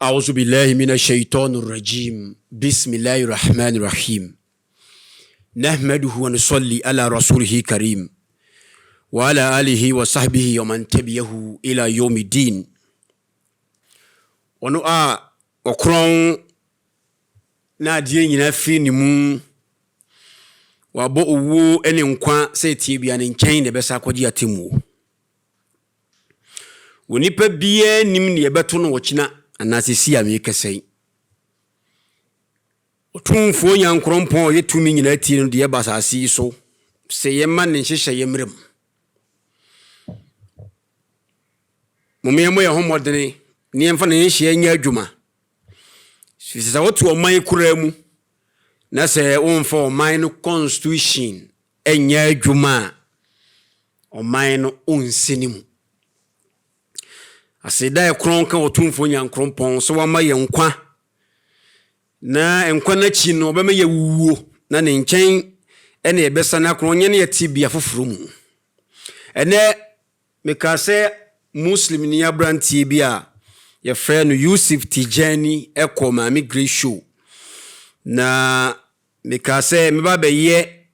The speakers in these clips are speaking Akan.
أعوذ بالله من الشيطان الرجيم بسم الله الرحمن الرحيم نحمده ونصلي على رسوله كريم وعلى آله وصحبه ومن تبعه إلى يوم الدين ونؤى وكرون نادين ينفي نمو وابو أن ينقى سيتي بيان kyei nebesa kwaji atimu wonipa biye nim ne beto no wochina anasisi ame kesei otumfo nyankrompon yetumi nyina ti no de basasi so se yema ne nhyehyɛ yemrem momemo ye homodene ne yemfa ne nhyehyɛ nya adwuma sisa wotu oman kura mu na se wonfa oman no constitution enya adwuma oman no onsinimu aseda ekron kan otumfo nyankrompon so wama ye nkwa na nkwa na chi no obema ye wuwo na ne nkyɛn ene ebesa na kron nye ne yetibia foforo mu ene meka se muslim ni abrantie bia ye frɛ no Yusuf Tijani ekɔ Maame Grace show na meka se meba be ye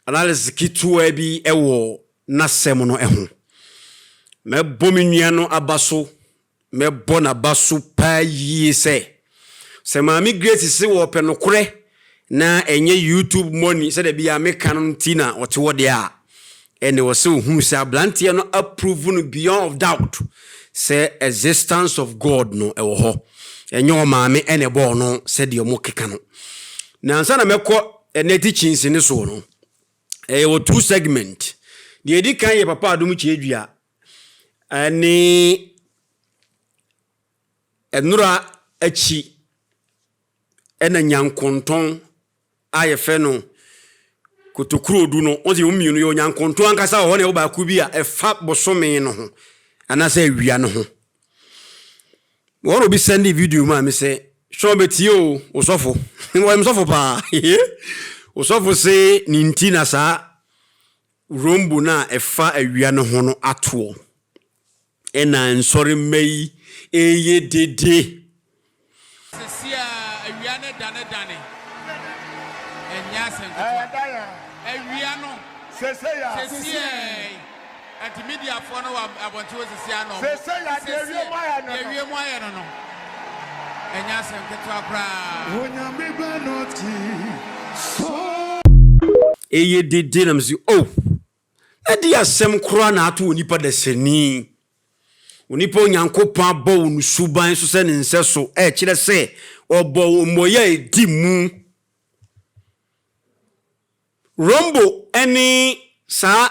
analysis kitua bi ewo nasɛm no ɛho me bominua no abaso me bona baso pa yi se Maame Grace se wo pe no kore na enye YouTube money se de bia me kan tina ote wo de a ene wo se hu se ablantie no approve no beyond of doubt say existence of God no ewo ho enye o maame ene bo no se de mo keka no na ansa na mekɔ ene teachings ne so no wo two segment de edi kan ye papa adom kyedua ani enura achi Again-nyankontɔn ayefe no kotokuro du no onzi umienu yo nyankontɔn ankasa ho ne wo ba ku bi a efa bosome no ho anasa awia no ho woro bi send video ma me se show beti o osofo wo em sofo pa osofo se ninti na sa rombo na efa awia no ho no ato ena nsori mei eye dede sesia awia ne dane enya senko awia no sesia antimedia fo no abonti wo sesia no sesia de mo aye no enya senko to akra onyame banoti eye dede na mzi oh edi asem kro na ato onipa da sani onipa onyankopon abɔ wo suban so se ne nse so kyerɛ se ɔbɔ moya edi mu rombo any sa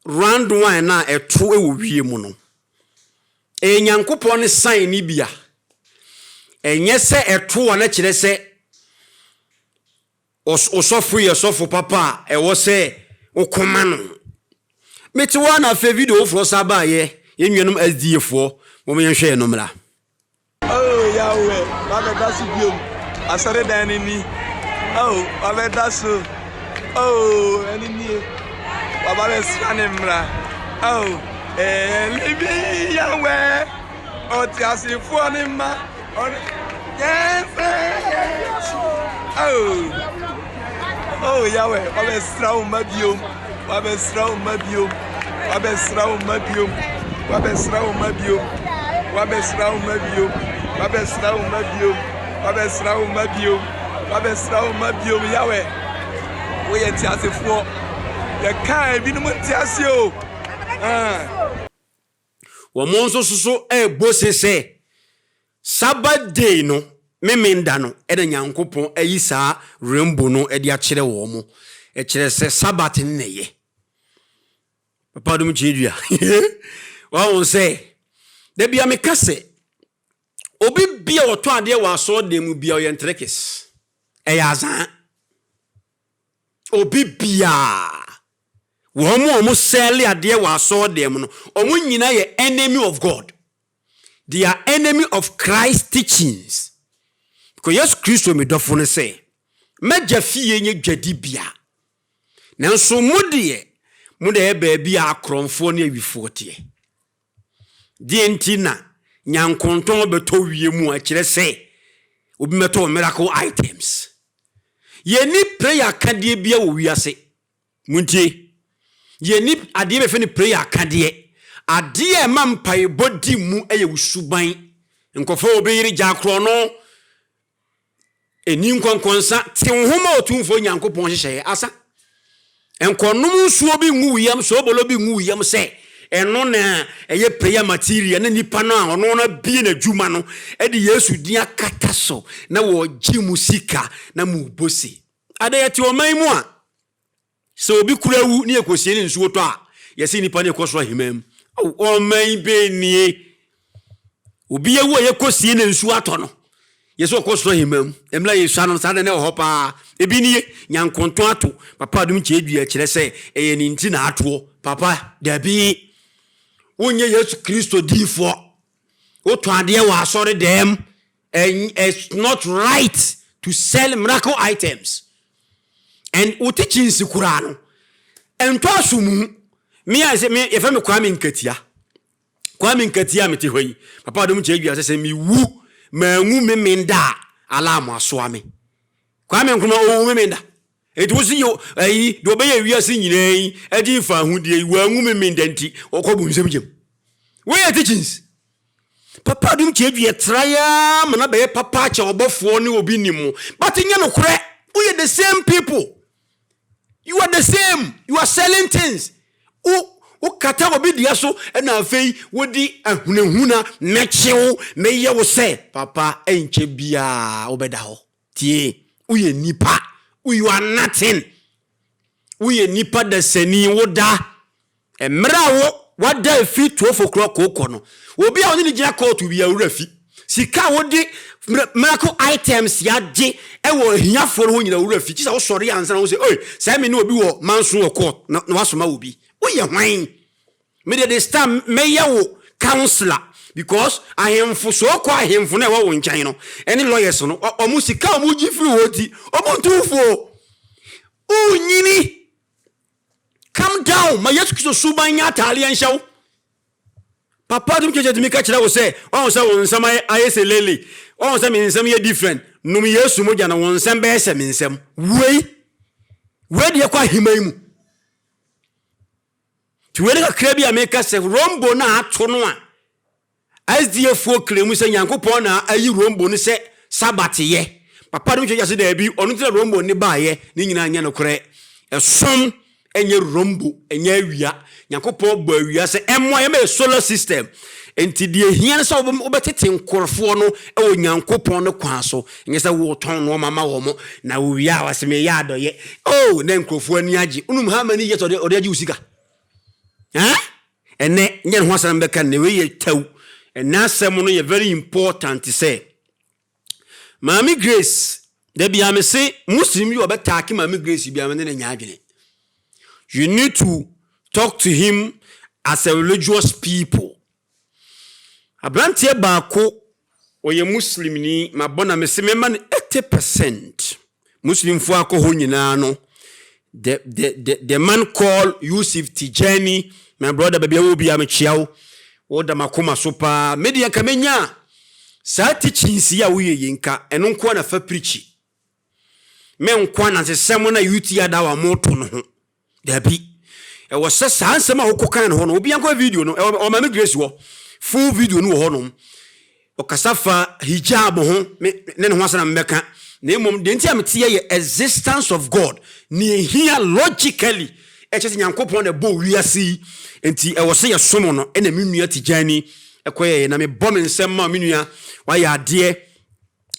round one na eto ewo wie mu no nyankopon ne sign ni bia enye se eto wa na kyerɛ se osofo ye sofo papa ewo se okoma no meti wa na fe video fro saba ye yennuanum asdifo mom yenhwe no mra oh yawe baba dasu biom asare dan ni oh baba dasu oh enini baba le sane mra oh libi yawe o ti asifo ni ma oh yawe baba srawo mabiom baba srawo mabiom baba srawo mabiom wabesrawo mabiom wabesrawo mabiom wabesrawo mabiom wabesrawo mabiom wabesrawo mabiom yawe wo ye tiasefo ye kan bi no tiase o wo monso soso bosese Sabbath day no memenda no eda nyankopon ayi saa rainbow no edi a kyerɛ wo mo kyerɛ se Sabbath ne ye papa dum kyedua won say de bia me kase obi bia oto ade wa so de mu bia oyentrekes yazan obi bia wo mo sell ade wa so de mu no omo nyina ye enemy of God. They are enemy of Christ teachings because yes Christo me dofo ne say meja fie nye dwadi bia nanso mude e baabi a akromfo ne awifo tie die ntina nyankontɔn beto wie mu a kyerɛ sɛ obi meto miracle items. Ye ni prayer kadie bia wo wiase. Muntie. Ye ni adie be fe ni prayer kadie. Adie ma mpae body mu eye usuban. Nkofo obi yiri jakro no eni nkonkonsa ti nhoma otumfo nyankopon hyehyɛ asa. Enkonum suo bi ngu yam so bolo bi ngu yam se eno na eye prayer material na nipa no a ono na bi na dwuma no e de Yesu din akata so na wo gi musika na mu bosi ade yeti o man mu a so obi kurawu na ekosie ni nsuo to a yesi nipa na ekoso ahimam o man be nie obi yewu a yekosie na nsuo ato no yeso ekoso ahimam emla Yesu ano sa na ho pa ebi nie nyankontɔn ato papa dum kyedua kyerɛ sɛ eye ni nti na ato papa dabi Unye Yesu Kristo difo. Oto ade wa asore dem. And it's not right to sell miracle items. And utechi nsikura no. Ento asumu. Me ase me efa me Kwame Nkatia. Kwame Nkatia mete hɔ yi. Papa dom kyedua sɛ me wu ma ngu me menda ala mo aso ame. Kwame nkoma o me menda. It was you, do obey we are singing a differ who de were women mendenti or cobum semjim. Where are teachings? Papa dum chebi a triam and a papa or buff one will be nimo. But in your crack, we are the same people. You are the same. You are selling things. O kata obi diaso and a fay would the huna metcho may you say, Papa ain't chebia obedao. Tie, we nipa. We are nothing. We nipa de seni woda. E mra what da fit 12 o'clock okono. Obi a oni ni gina call to be a refi. Sika wodi miracle items ya je e wo hiafo ho nyina refi. Ti sa wo sori ansa na wo say, "Oi, say me no obi wo manso wo court na wasoma obi." Wo ye hwan? Me de stand me ye wo counselor. Because I am for so kwa him for never won China. Any lawyers no or musika or muji free woti or tufo. Oh, Nini, come down. My yes to subanya Italian show. Papa dum keje me catch that will say, oh, so some I say lily. Oh, some in some year different. No me yes sumoja na won some best in some way. Where do you call him? To where the crabby America say Rombo na atonoa. As the four claim say Yankopon na ayi rombo ni se sabati ye. Papa dum just there be onu tell rombo ni ba ye ni nyina nya no kore. Esom enye rombo enye awia. Yankopon bo awia se emmo ye me solar system. Enti de hia se obetete nkorfo no e wo Yankopon no kwan so. Nye se wo ton no mama wo mo na wo wia wase me ya adoye. Oh, na nkorfo ani age. Unum ha mani yeto de age usika. Ene nye ho asam beka ne we ye taw. And now someone is very important to say. Maame Grace, there be a say Muslim you about talking Maame Grace you be a You need to talk to him as a religious people. Abrantie baako o ye Muslim ni mabona me se me man 80% Muslim fo akọ nyina no. The man called Yusuf Tijani, my brother baby will be a chiao. Oda makoma sopa media kamenya sa teachings ya we yinka eno nko na fa preach me nko na sesemo na youth ya da wa moto no ho dabi e wo se sa ansema hokokan no ho no obi anko video no o Maame Grace wo full video no ho no o kasafa hijab ho ne ho asana mmeka na emom de ntia mete ye existence of God ni here logically e chese Nyankopon na bo wiase enti e wo se ye somo no e na menua Tijani ekoye na me bom nsem ma menua wa ya ade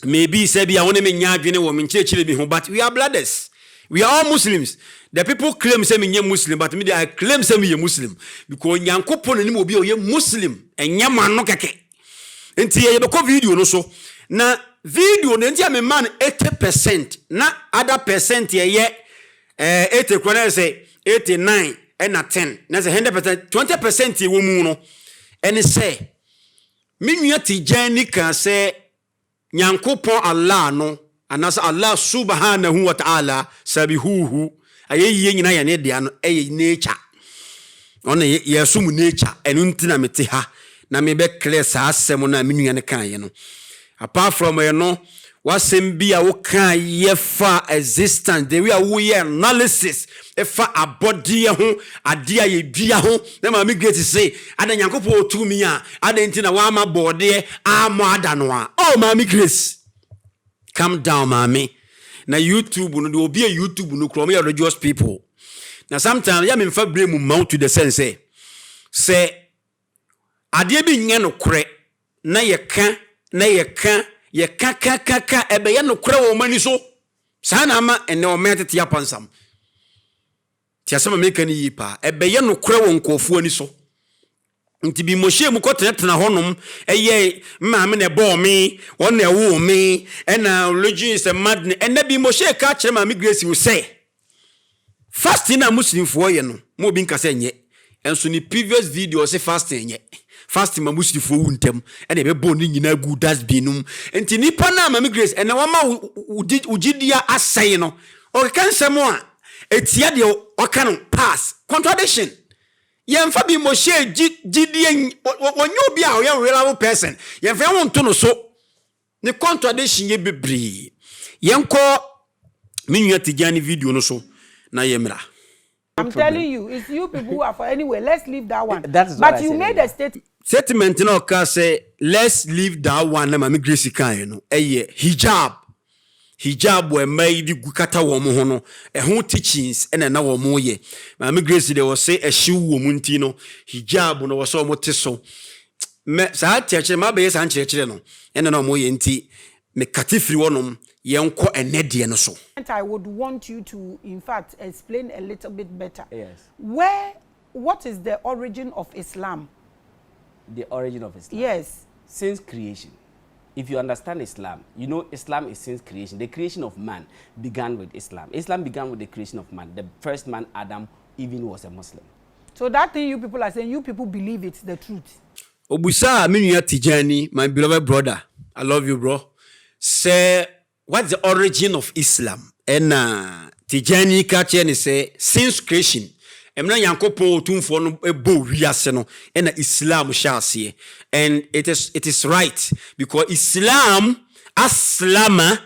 maybe say bia woni me nya adwene wo me nchirechire bi ho but we are brothers, we are all Muslims. The people claim say me nye Muslim but me I claim say me ye Muslim because Nyankopon ni mo bi o ye Muslim enye man no keke enti ye be ko video no so na video no enti me man 80% na other percent ye 80 kwana say 89 and not 10. That's 100%, 20% you will and say, Minua Tijani can say, Nyankopon Allah no, and as Allah subhanahu wa ta'ala, sabihuhu, a ye na ya ne dia no, nature. On a yasum nature, and untina metiha. na me be clear sa asem na me nua ne kan ye no apart from you know wasem bi a wo kan ye fa existence the way wo ye analysis e fa abodi ho ade a ye dua ho na ma me great say ada nyankopɔ otumi a ada ntina wa ma bode amo ada no a oh ma me grace calm down mami na YouTube no do obi a YouTube no kro me religious people na sometimes ya me mfa bre mu mount to the sense say ade bi nye no kre na ye ka ye ka ebe ye no kre wo mani so sa na ama ene o metete ya pansam ti asema me kan yi pa ebe ye no kre wo nkofu ani so nti bi mohye mu kotenetena honom eye maame ne bo me won na ewo me na religion is a madness ena bi mohye ka kire maame Grace will say fasting na muslim fo ye no mo bi nka se nye enso ni previous video say fasting nye fasting ma muslim fo wu ntem ena be bo ni nyina gu das binum nti nipa na maame Grace ena wa ma ugidia asai no o kan semo a etia de o kan pass contradiction yemfa bi mohye gidie wonyo bi a o ye reliable person yemfa won to no so ni contradiction ye bebre yenko minua tijani video no so na yemra. I'm telling you, it's you people who are for anyway. Let's leave that one. But you made a statement no ka say let's leave that one na Maame Grace kan no hijab we made gukata wo mo ho no ho teachings na wo mo ye Maame Grace de wo say ehyi wo mu nti no hijab no wo so mo te so me sa tiache ma be sa nchirechire no na mo ye nti me katifiri wonom yenko enede no so. I would want you to in fact explain a little bit better. Yes. What is the origin of Islam? The origin of Islam? Yes. Since creation. If you understand Islam, you know Islam is since creation. The creation of man began with Islam. Islam began with the creation of man. The first man, Adam, even was a Muslim. So that thing you people are saying, you people believe it's the truth. Obusa minua tijani, my beloved brother. I love you, bro. Say, what's the origin of Islam? And tijani kache say, since creation. Emna yankopon otumfo no ebo wiase no na Islam shasie and it is right because Islam aslama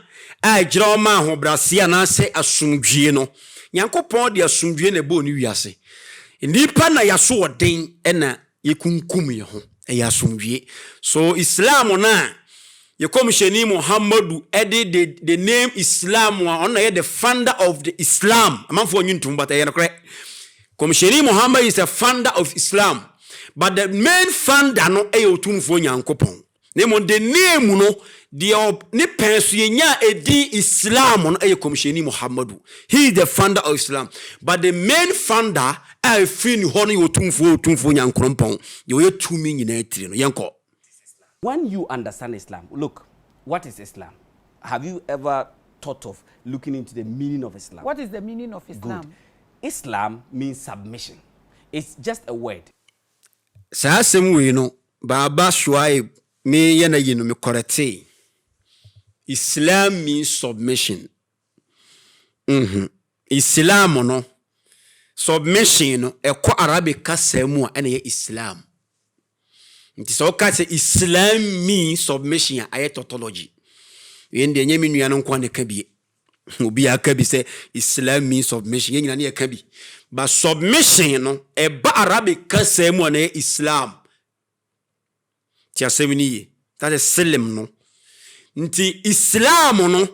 ajroma hobrasia na se asumdwie no yankopon de asumdwie na ebo ni wiase nipa na yaso oden na yekunkum ye ho asumdwie so Islam na ye komisheni Muhammadu ede the name Islam on na the founder of the Islam amanfo nyuntum but ye no correct. Komisheni Muhammad is the founder of Islam, but the main founder no eyotumfo nyankopon. Nemo the name no the ni pensu yenya edi Islam no Komisheni Muhammadu. He is the founder of Islam, but the main founder fin hono yotumfo nyankopon. Yo tumi nyina etire no yenko. When you understand Islam, look, what is Islam? Have you ever thought of looking into the meaning of Islam? What is the meaning of Islam? Good. Islam means submission. It's just a word. Sa asem we no baba Shuaib me yana yinu me correcte. Islam means submission. Islam no submission no ekwa Arabic kasemu a na ye Islam. Nti so ka say Islam means submission a tautology. We ndi enye menua no kwa ne ka bie. Obi akabi say Islam means submission nyina na akabi but submission no e ba Arabic kasemu na Islam ti asemini that is Islam no nti Islam no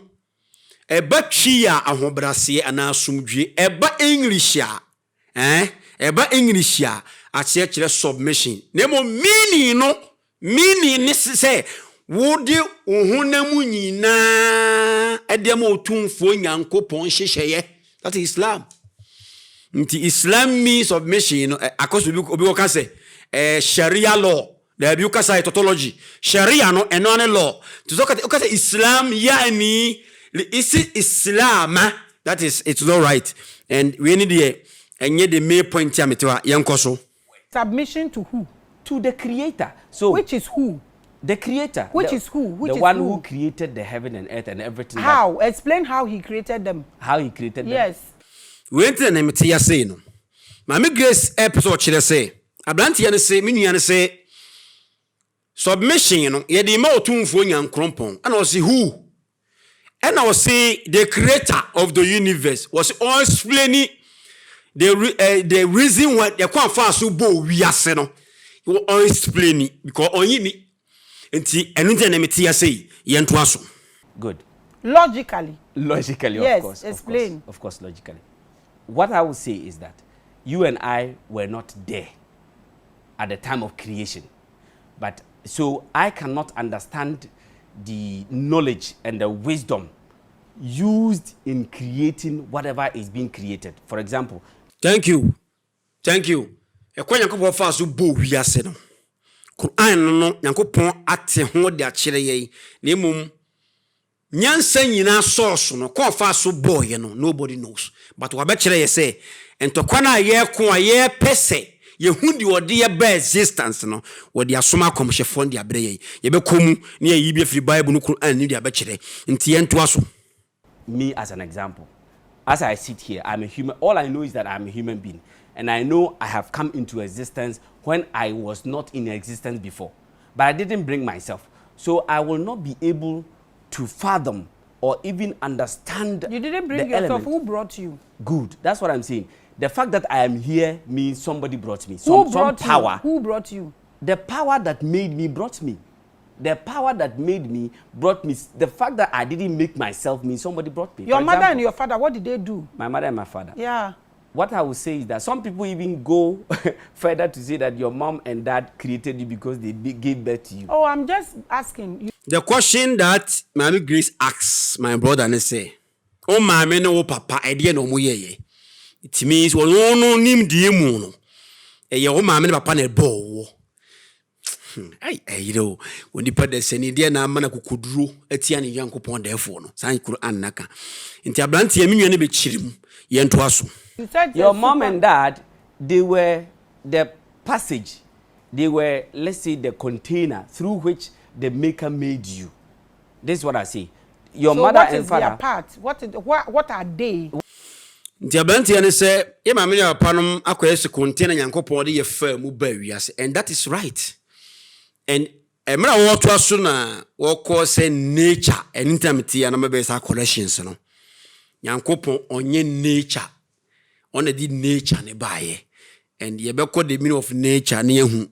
e ba twia ahobrase ana asumdwe e ba English a e ba English a kire submission nemo meaning ni say wodi ohunamu nyina edem otumfo nyankopon hyehye that is Islam. Nti Islam means submission akoso obi wo ka say Sharia law da bi ka say tautology Sharia no eno ne law to so ka say Islam yani Islam that is it's not right and we need the main point here metewa yenkoso submission to who? To the creator. So which is who? The creator. Which is who? Which the is one who created the heaven and earth and everything. How? Explain how he created them. How he created them. Yes. We enter na metia say no. Maame Grace episode chire say. Abranti ya ne say, minua ne say submission, you know, ye di ma otumfo nyankrompon. And I was who? And I was say the creator of the universe was all explaining the reason why they can't find so bo we are saying. He was all explaining because on you nti enu nti na meti ya say yentu aso. Good. Logically, Logically, of course. Explain. Of course, logically. What I would say is that you and I were not there at the time of creation. But so I cannot understand the knowledge and the wisdom used in creating whatever is being created. For example. Thank you. Ekwa Nyankopon fa so bo wiase no. Quran no Nyankopon ate ho de a kire ye. Na emum nyansa nyina source no kon fa so boy no nobody knows. But wa be kire ye say entokwa na ye ko a ye pese ye hu di ode ye ba existence no wo de asoma komhefo de abre ye. Ye be komu na ye bi afri Bible no Quran ni de abekire. Nti ye nto aso. Me as an example, as I sit here, I'm a human. All I know is that I'm a human being. And I know I have come into existence when I was not in existence before. But I didn't bring myself. So I will not be able to fathom or even understand. You didn't bring yourself. Element. Who brought you? Good. That's what I'm saying. The fact that I am here means somebody brought me. Who brought power. you? Who brought you? The power that made me brought me. The power that made me brought me. The fact that I didn't make myself means somebody brought me. Your mother and your father, what did they do? My mother and my father. Yeah. What I would say is that some people even go further to say that your mom and dad created you because they gave birth to you. Oh, I'm just asking you. The question that Maame Grace asks my brother and say, "Oh, Maame no papa, I didn't know mo ye." It means we no nim die mu no. E ye o Maame no papa na bo. You know, when the put the seni dia na ama na kukuduro atia ne Nyankopon defo no. San Quran naka. Nti abrante emi nwane be chirim ye nto aso. Your mom and dad, they were the passage. They were, let's say, the container through which the maker made you. This is what I say. Your mother and father. What are they? Nti abrante ene say ye Maame ne papa no akoyese container Nyankopon de ye fa mu ba wiase, and that is right. And emra wo to aso na wo ko say nature anytime tia na mebe sa collections no Nyankopon onye nature on the nature ne baye, and ye be call the meaning of nature ne hu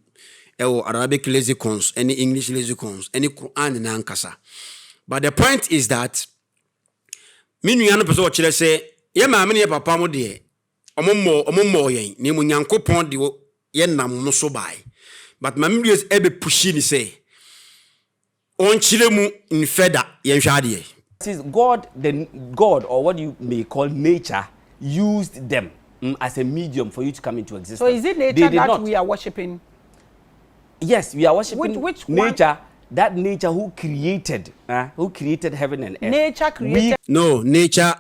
Arabic lexicons, any English lexicons, any Quran na ankasa. But the point is that me nua no person wo kire say ye Maame ne papa mo de omommo yen ne mu Nyankopon de ye nam no so bae. But Maame Grace ebe pushi ni say on chire mu in feather yen hwa de. Since God or what you may call nature used them as a medium for you to come into existence. So is it nature that we are worshiping? Yes, we are worshiping which nature. One? That nature who created heaven and earth. Nature created. No, nature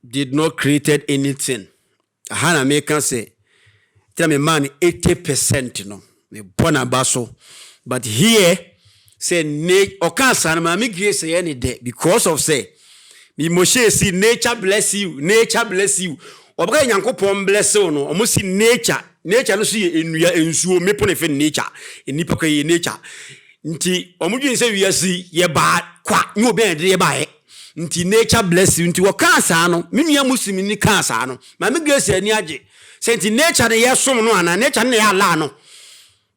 did not create anything. Hana me can say, tell me man 80% no. Me bona baso. But here say nature or cancer Maame Grace say any day because of say me Moshe see nature bless you, nature bless you. Obga Nyankopon bless you no. Omo see nature no see enua ensuo me pon efe nature. Enipa kwa ye nature. Nti omo dwen say we see ye ba kwa nyo obi ende ye ba e. Nti nature bless you nti wo cancer no. Me nua muslim ni cancer no. Maame Grace ani age. Say nti nature ne ye som no ana nature ne ya la no.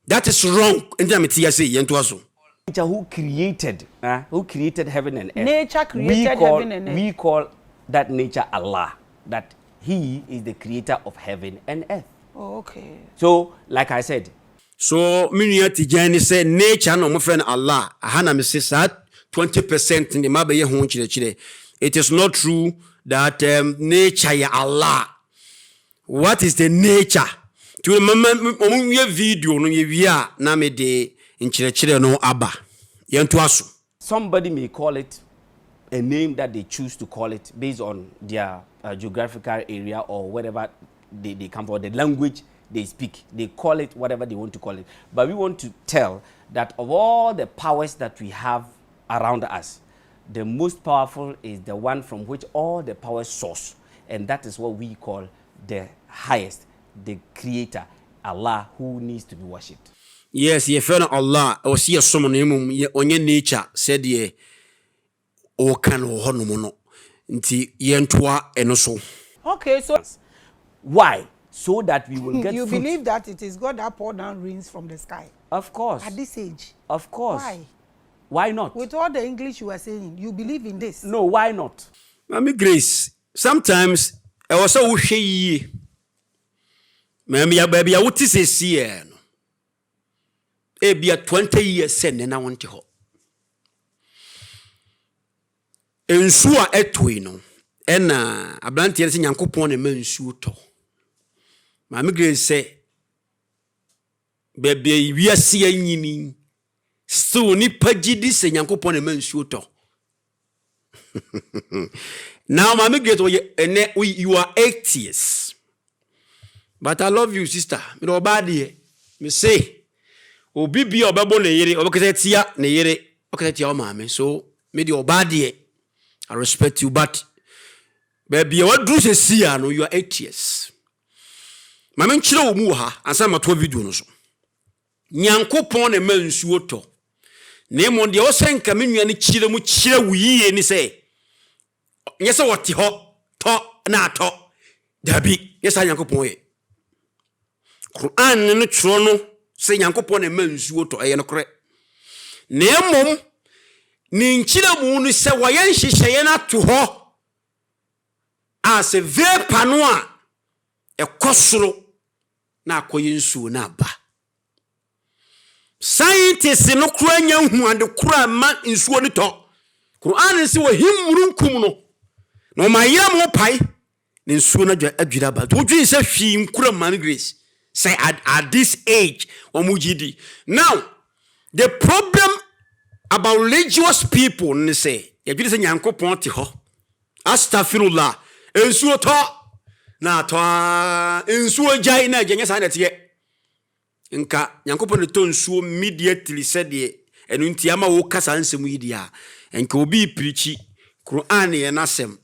That is wrong. Nti am tie say ye nto aso. Nature who created heaven and earth. Nature created heaven and earth. We call that nature Allah. That He is the creator of heaven and earth. Oh, okay. So, like I said. So, minya tijani say nature no mo friend Allah. Hana me say that 20% in the mabe ye ho chire. It is not true that nature ya Allah. What is the nature? To mama video no ye wia na me de nchire no aba. Yentu aso. Somebody may call it a name that they choose to call it based on their geographical area or whatever they come from, the language they speak. They call it whatever they want to call it. But we want to tell that of all the powers that we have around us, the most powerful is the one from which all the powers source. And that is what we call the highest, the creator, Allah, who needs to be worshipped. Yes, ye fena Allah o si asomo na emum ye onye nature said ye o kan o hono mo no. Nti ye ntoa eno so. Okay, so Why? So that we will get you fruit. believe that it is God that poured down rains from the sky Of course. at this age? Of course. Why? Why not? With all the English you are saying, you believe in this? No, why not? Mami Grace, sometimes I was so ye. Mami ya baby ya wuti se sie no. E bia 20 years sen na wonte ho. Ensu a etoi no. Ena abrantie se Nyankopon na mansu to. Mami Grace say baby wiase anyini. So ni pagidi se Nyankopon na mansu to. Now, Mami Grace, you are 8 years. But I love you, sister. Me no bad here. Me say, Obibi obabo ne yere, obaketia ne yere, obaketia o Maame. So, me di obadi. I respect you, but baby, what do you see? No, you are 8 years. Maame nchire omu ha, ansa mato video no so. Nyankopon ne mansuo to. Na mo de o senka me nua ne chire mu chire wuyiye ni say. Yes, what ho to na to dabi yes Nyankopon ye Quran no tro no se Nyankopon na mansuo to eye no kore na emom ni nchira mu no se waye nhyehyeye na to ho as a vapor no a ekosoro na akoye nsuo na aba scientists no kura nya hu ade kura ma nsuo ni to Quran se wo himurunkum no no mayira mo pai ne nsuo na adwira ba to dwi se hwi nkura man Grace say at this age omugidi. Now the problem about religious people ne say you dwi se Nyankopon te ho astaghfirullah ensuo to na to ensuo jai na agenya sa na te nka Nyankopon ne to nsuo immediately said de enu ntiama wo kasa nsemu yi dia enka obi preachi Quran ye nasem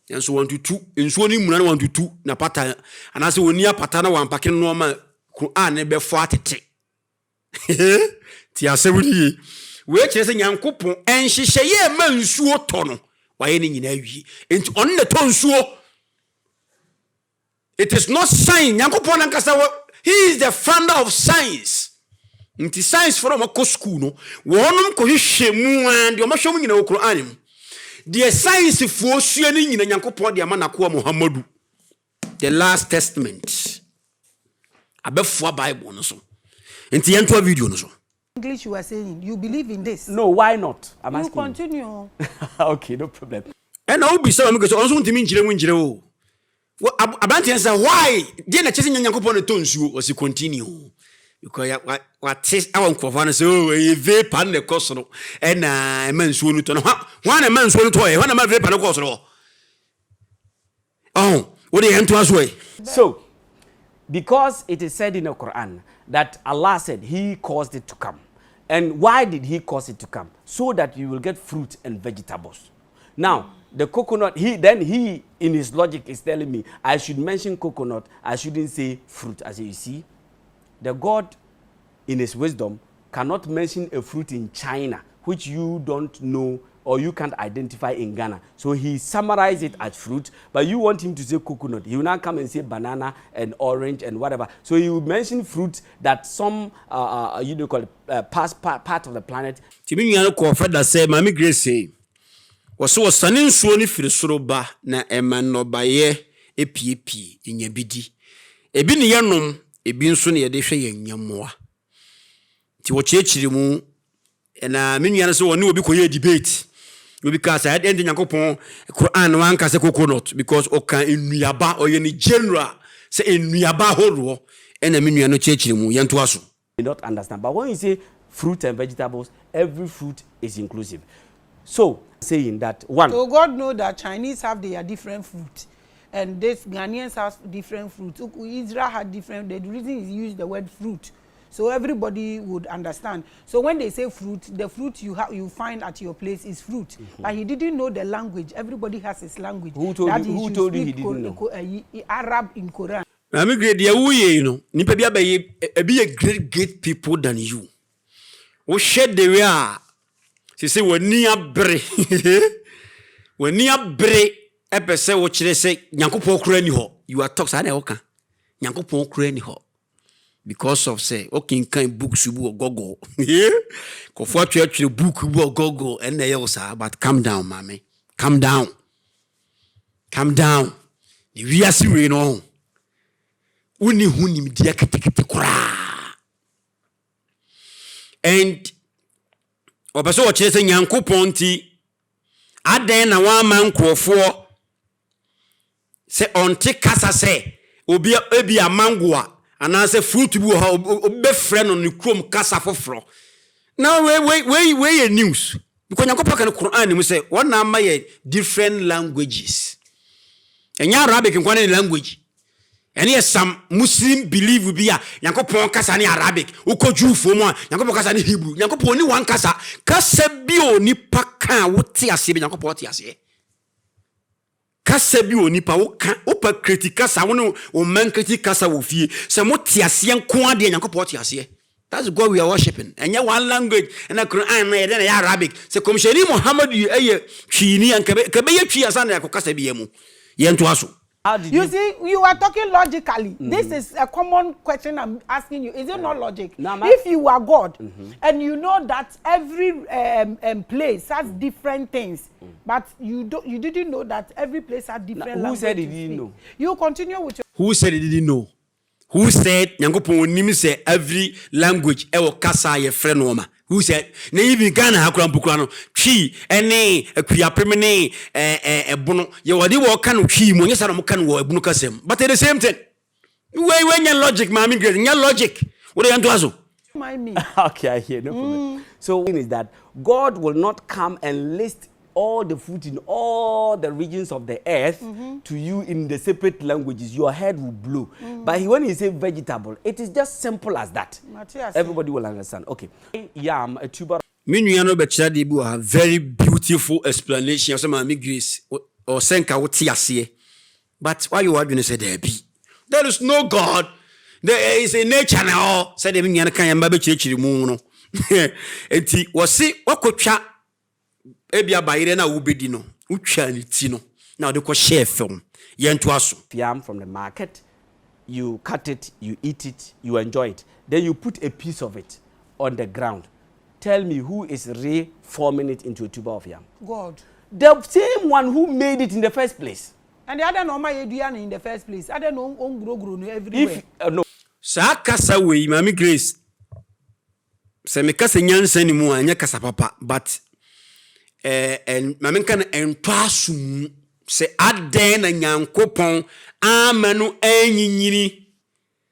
enso wantutu enso ni muna na wantutu na pata anase woni apata na wampake no ma Quran ne be fo atete ti asewudi we kire se Nyankopon enhyehyeye ma nsuo to no waye ni nyina awie enti on ne to nsuo. It is not science. Nyankopon ankasa he is the founder of science. Nti science for mo ko school no wonum ko hwehwe mu and o mahwem nyina wo Quran mu the science for sua ni nyina Nyankopon de ama nakoa Muhammadu the last testament abefo Bible no so enti yento video no so English you are saying, you believe in this? No, why not? I'm you asking. Continue. Okay, no problem. And I will be so because also ntimi njire wo abanti say why dey na chese Nyankopon to nsuo o si continue because what test our nkofana say oh e vapor na koso no e na mansuo no to no hwan na mansuo no to e hwan na ma vapor na koso no oh what dey ento aso e. So because it is said in the Quran that Allah said he caused it to come. And why did he cause it to come? So that you will get fruit and vegetables. Now, the coconut, he in his logic is telling me I should mention coconut, I shouldn't say fruit. As you see, the God in his wisdom cannot mention a fruit in China which you don't know or you can't identify in Ghana. So he summarized it as fruit, but you want him to say coconut. He will now come and say banana and orange and whatever. So he will mention fruit that some, you know, call it, part of the planet. Timi nyano ko fada say Mami Grace say was sanin suo ni firi soro ba na eman no baye epiepie nya bidi. Ebi ne yenom, ebi nso ne yede hwe yenyamoa. Ti wo chechiri mu na menua so woni obi koye debate. Because I didn't Nyankopon Quran wan ka say coconut because o kan enuaba o ye ni general say enuaba horo e na menua no chechiri mu yento aso. You not understand, but when you say fruit and vegetables, every fruit is inclusive. So saying that one. So God know that Chinese have their different fruit, and this Ghanaians have different fruit. Israel had different. The reason is use the word fruit, so everybody would understand. So when they say fruit, the fruit you find at your place is fruit. Mm-hmm. But he didn't know the language. Everybody has his language. Who told you he didn't know? Arab in Quran. Maame Grace dia wuye no nipa bia be be a great people than you. Wo share the way a say wani abre wani abre epese wo kire say Nyankopon kura ni ho. You are talk say na oka Nyankopon kura ni ho because of say okay kan book subu ogogo ko fo atwe book bu ogogo and na you say but calm down mama, calm down the we we no uni hunim dia ketekete kura and obaso wo kire say Nyankopon ti aden na wa man krofo se onte kasa se obi ebi amangoa ana se fruit bi ho obe frɛ no ne krom kasa foforo now we news because Nyankopon kan Quran mu se one na ma ye different languages enya Arabic nkwane language ene some Muslim believe bi a Nyankopon kasa ne Arabic ukojufo mu a Nyankopon kasa ne Hebrew Nyankopon ni wan kasa bi oni paka wote ase bi Nyankopon te ase kasa bi oni pa wo ka opa critica sa wo o man critica sa wo fie se mo te ase nko ade Nyankopon te ase. That's God we are worshiping. And ya one language and a Quran na ya Arabic se komsheni Muhammad eye twini an kebe ye twi asa na yakokasa bi yemu ye nto aso. You see, you are talking logically. This is a common question I'm asking you. Is it not logic? If you are God and you know that every place has different things, but you didn't know that every place has different languages. Who said he didn't know? You continue with your... Who said he didn't know? Who said Nyankopon nim say every language e wo kasa ye frɛ no ma? Who said na even Ghana hakura mpukura no twi ene akuapem ne ebono ye wodi wo ka no twi mo nyesa no mo ka no wo ebunu kasem but the same thing we nya logic Maame Grace nya logic what you do mind me. Okay, I hear no problem. So the thing is that God will not come and list all the food in all the regions of the earth to you in the separate languages. Your head will blow. But when he say vegetable, it is just simple as that. Everybody will understand. Okay. Yam, a tuber. Minuano Bechadi bu a very beautiful explanation of Maame Grace or senka woti ase. But why you are doing say there be? There is no God. There is a nature now. Said the Minuano kan yamba be chiri mu no. Enti wose wakotwa ebia bayire na wobedi no utwa ni ti no na de ko share film yento aso yam from the market, you cut it, you eat it, you enjoy it, then you put a piece of it on the ground. Tell me who is reforming it into a tuber of yam? God. The same one who made it in the first place. And the other no my in the first place. I don't know on grow everywhere. If no sa kasa we Maame Grace se me kasa nyansa ni mu anya kasa papa but and Maame kan entwasum se aden na Nyankopon amanu anyinyini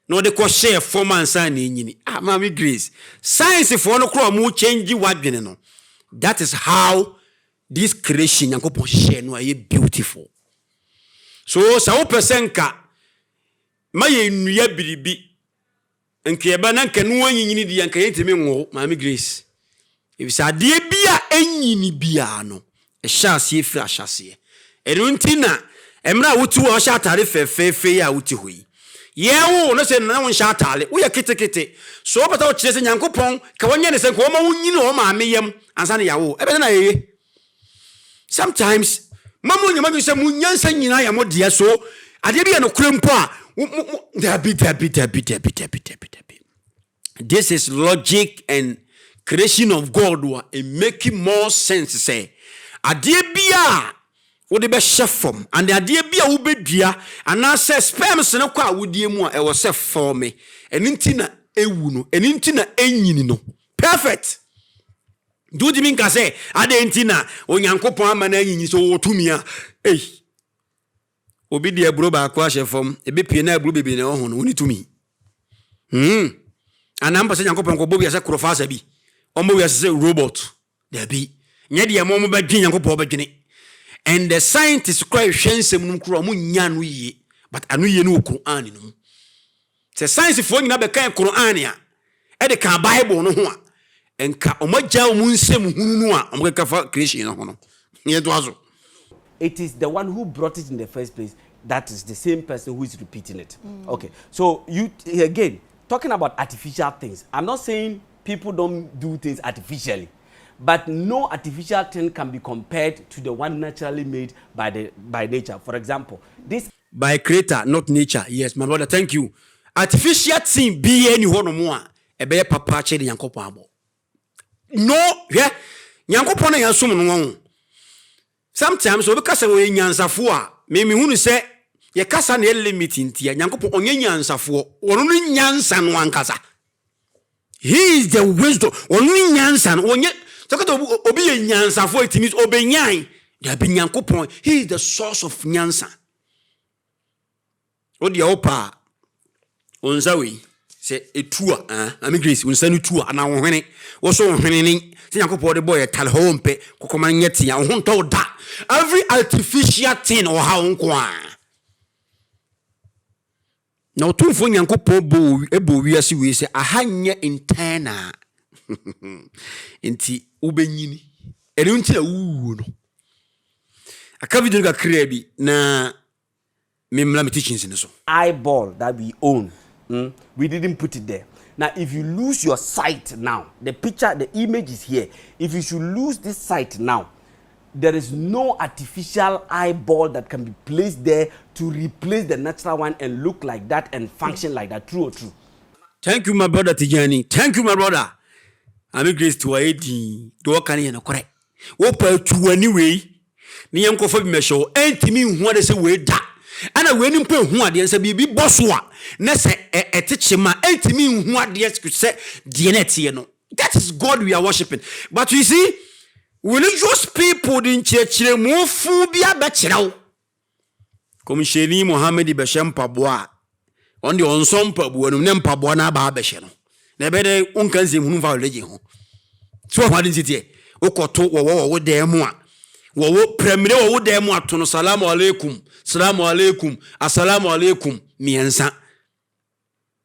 no de ko share performance na nyini Maame Grace science for no kro mu change wadwene no. That is how this creation Nyankopon share no are beautiful. So sa wo pesenka maye nua biribi nke eba na nke no anyinyini di anka yentimi nwo Maame Grace. If sa de bia anyini bia no e sha ase efiri ahase eno ntina emra wotu wo sha atare fefefe ya wuti hoyi ye wo no se na wo sha atare wo ya ketekete so bata wo kire se Nyankopon ka wonye ne se ko ma wunyini o Maame yam ansa ne yawo ebe na yeye. Sometimes mamu nyama bi se munyansa nyina ya modie so ade bia no krempo a this is logic and creation of God wa it making more sense say adie bia wo de be shefom and adie bia wo bedua ana say sperms ne kwa wodie mu a e wo se form eni na ewu no eni na enyini no perfect. Do you mean ka say ade nti na Onyankopon ama na enyini so wo tumi a obi de aburo ba akwa shefom ebe pie na aburo bebe na ho no woni tumi anamba se Nyankopon ko bobi ase krofasa bi omo we say robot there be nya de mo ba dwen Nyankopon ba dwene and the scientists cry hwensem num kro mo nya no yie but anu yie no Quran no se science fo nyina be kan Quran a e de kan Bible no ho a enka omagya o munsem hunu no a omka fa creation no ho no ye do azo. It is the one who brought it in the first place. that is the same person who is repeating it. Okay, so you again talking about artificial things. I'm not saying people don't do things artificially, but no artificial thing can be compared to the one naturally made by nature. For example, this by creator, not nature. Yes, my brother, thank you. Artificial thing be any one more. A bear papa che de Yankopon abo. No, yeah. Yankopon na yasum no. Sometimes we kasa we nyansafo a me hunu se ye kasa na limit ntia Yankopon onye nyansafo wono nyansa no ankasa. He is the wisdom. Onu nyansa no onye sokoto obi ye nyansafo it means obenyan. There be Yankopon. He is the source of nyansa. Odi opa onzawi se etua Maame Grace unsa no tua na wo hwene wo so wo hwene ni se Yankopon de boy tal hompe kokoma nyeti ya ho nto da every artificial thing or how nko a na otumfo Yankopon bo wiase we se ahanye internal enti ubenyini eri unti na wuwu no aka video ga krea bi na me teachings in so eyeball that we own, we didn't put it there. Now, if you lose your sight now, the picture, the image is here. If you should lose this sight now, there is no artificial eyeball that can be placed there to replace the natural one and look like that and function like that. True or true? Thank you, my brother Tijani. Thank you, my brother. Maame Grace to aidi do kan ye no correct. Wo pa tu anyway. Ni yankofa bi mesho entimi hu ade se we da. Ana we ni mpo hu ade nsa bibi boso a na se etechema entimi hu ade se de na tie no. That is God we are worshiping. But you see, religious people din chechire mo fu bia be chirawo. Komisheni Muhammad be shempabo a on the onsompa no ne mpabo na ba be hye no. Na be de unkanse hunu fa religion ho. So what is it here? Okoto wo dem a wo premiere wo dem ato no salamu alaikum assalamu alaikum miensa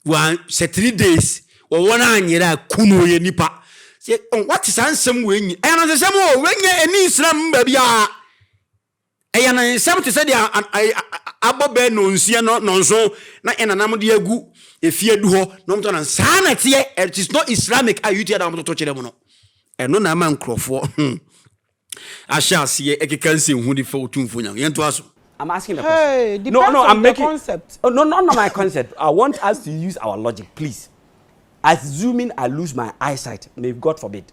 one 3 days wo na anyira kunu ye nipa say what is ansem we nyi e na say mo we nya eni islam ba bia e ya na nsem te say dia abobe no nsia no nso na enanam de agu efie du ho no mto na sana tie it is not islamic ayuti da mto to chire mo no eno na ma nkrofo ashasiye ekekanse hu di fo tumfo nya yento aso. I'm asking the question. No, I'm making concept. Oh, no, not my concept. I want us to use our logic, please. Assuming I lose my eyesight, may God forbid.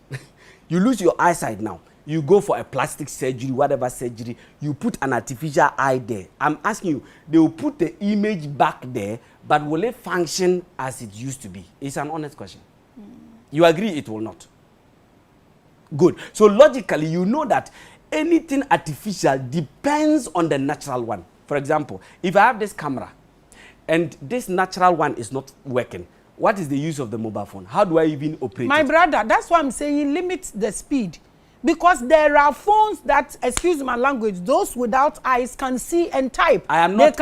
You lose your eyesight now. You go for a plastic surgery, whatever surgery. You put an artificial eye there. I'm asking you, they will put the image back there, but will it function as it used to be? It's an honest question. You agree it will not? Good. So logically, you know that anything artificial depends on the natural one. For example, if I have this camera and this natural one is not working, what is the use of the mobile phone? How do I even operate My it? brother, that's why I'm saying limit the speed. Because there are phones that, excuse my language, those without eyes can see and type. I am not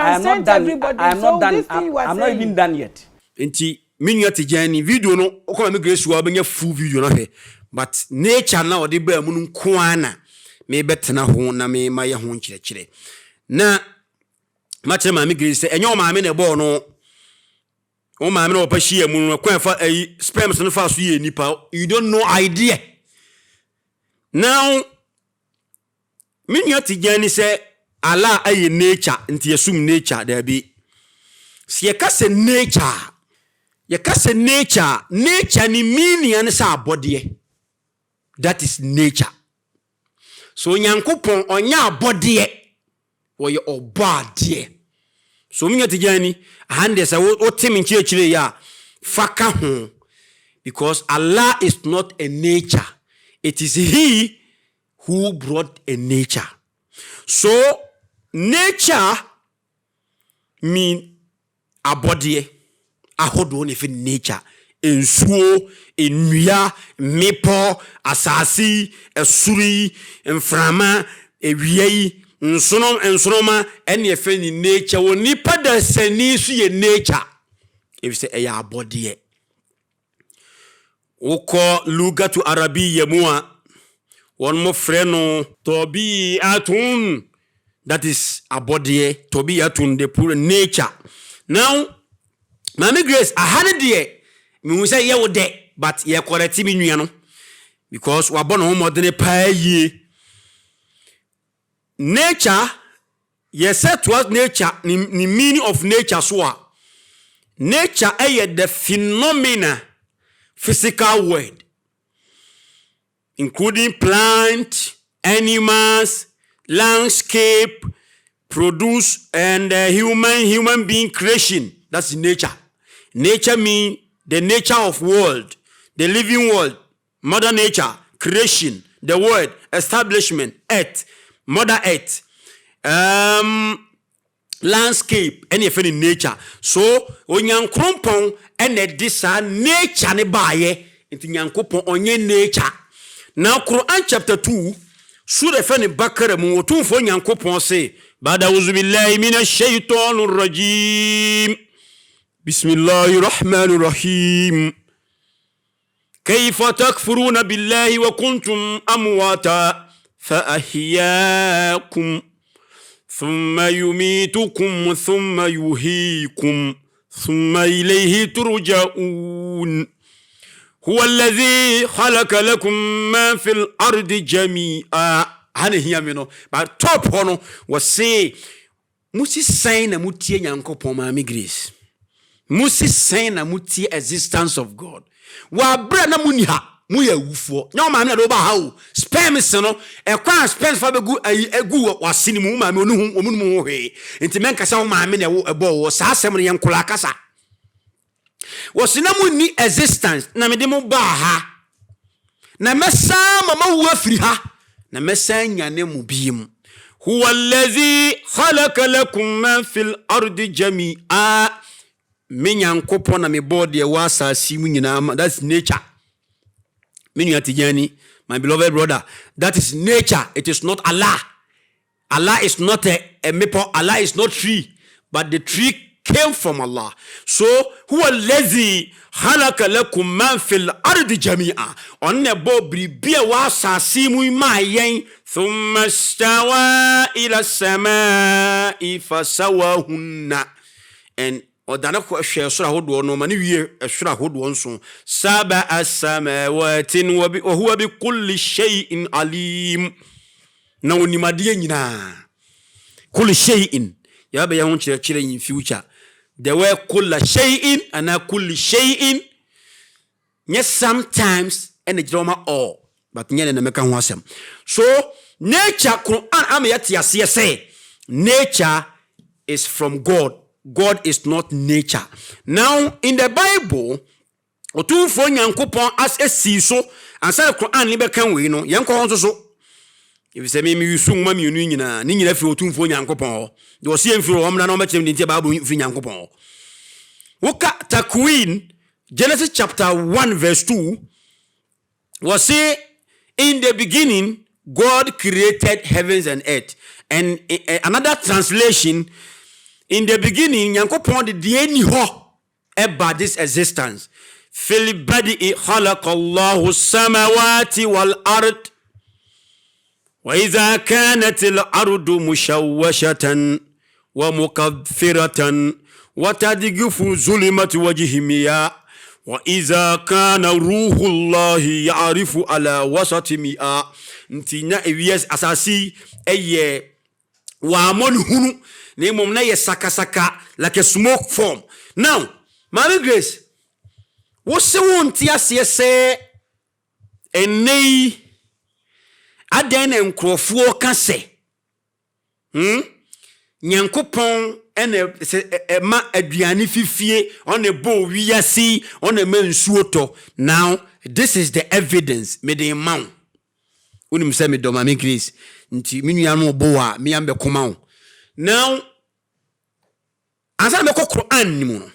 even done yet. Enti minua Tijani video no okoma me Grace wa benya full video no he. But nature na odi ba mu nko ana me betena ho na me maye ho nkyerɛkyerɛ na ma kyerɛ Maame Grace enye o maame na ebo no o maame na opahia mu no kwan fa ayi sperms no fa so ye nipa you don't know idea now minua Tijani say Allah aye nature nti yesum nature da bi se ye ka se nature nature ni meaning an sa abode. That is nature. So Nyankopon onya abode oye obade. So minua Tijani hande say wo temi nkyerɛkyerɛ ya faka ho because Allah is not a nature. It is he who brought a nature. So nature mean abode ahodo ne fi nature. Ensuo, enua, mepo, asasi, esuri, enframa, ewiei, nsonoma, ene efe ni nature. Wo nipa da sani su ye nature. If say eya abode. Oko luga tu arabi yemua. One mo freno tobi atun that is abode to be atunde pure nature. Now, Maame Grace, I had it me we say ye wo de, but ye correct me nua no because we born on modern pa ye. Nature, ye said to us nature, ni meaning of nature so. Nature is the phenomena, physical world, including plant, animals, landscape, produce, and human being creation. That's nature. Nature means the nature of world, the living world, mother nature, creation, the world, establishment, earth, mother earth, landscape, any nature. So onyankopon ene disa nature ne baye inti nyankopon onye nature. Now Quran chapter 2 sura fene bakara mu otumfo nyankopon say bada uzubillahi minash shaitanir rajim bismillahir rahmanir rahim kayfa takfuruna billahi wa kuntum amwata fa ahyaakum ثم يميتكم ثم يحييكم ثم إليه ترجعون هو الذي خلق لكم ما في الأرض جميعا هني هي منو but top hono was say musi sign na mutie nyankopon Maame Grace musi sign na mutie existence of God wa bra na muni ha mu ya wufo nya maame na do ba ha o sperms no e kwa sperms fa begu egu wasini mu maame onu omunum ho he enti men kasa ho maame na ebo wo sa asem ne yankola kasa wasina mu ni existence na me de mu ba ha na mesa mama wu afiri ha na mesa nyane mu biem huwa allazi khalaqa lakum ma fil ardi jami'a me nyankopon na me body e wa asasi mu nyina that's nature. My beloved brother, that is nature. It is not Allah. Allah is not a maple. Allah is not tree, but the tree came from Allah. So, huwa allazi khalaqa lakum ma fil ardi jami'a. Onne bo bribia wa asasi mu ma yen thumma stawa ila samai fasawahunna. And odana ko hwe sura hodo no mani wie sura hodo nso saba as-samawatin wa huwa bi kulli shay'in alim na onimade nyina kulli shay'in ya ba ya hu kire in future the way kulli shay'in ana kulli shay'in yes sometimes and the drama all but nyene na meka ho asem so nature Quran am yati ase say nature is from God. God is not nature. Now, in the Bible, otumfo nyankopon as a siso, and say Quran libe kan we no, yanko honso so. If say me yusu ma me unu nyina, ni nyina fi otumfo nyankopon. De o sie mfiri o mna no machem ntie Bible fi nyankopon. Woka Takwin, Genesis chapter 1 verse 2, was say, in the beginning, God created heavens and earth. And another translation, in the beginning, Yankopon did any ho about this existence. Fil badi'i khalaqallahu samawati wal ard. Wa idha kanat al ardu mushawwashatan wa mukaffiratan wa tadgifu zulmati wajhimiya wa idha kana ruhullahi ya'rifu ala wasati mi'a. Ntinya ewies asasi eye wa amon hunu ne mom na ye sakasaka like a smoke form. Now, Maame Grace, what se wonti ase se enei aden enkrofo ka se nyankopon ene ma aduane fifie on a bo wiase on a mensuoto. Now, this is the evidence me dey man unim se me do Maame Grace nti minua no bo a me ambe koma. Now, as I make a Quran ni mo.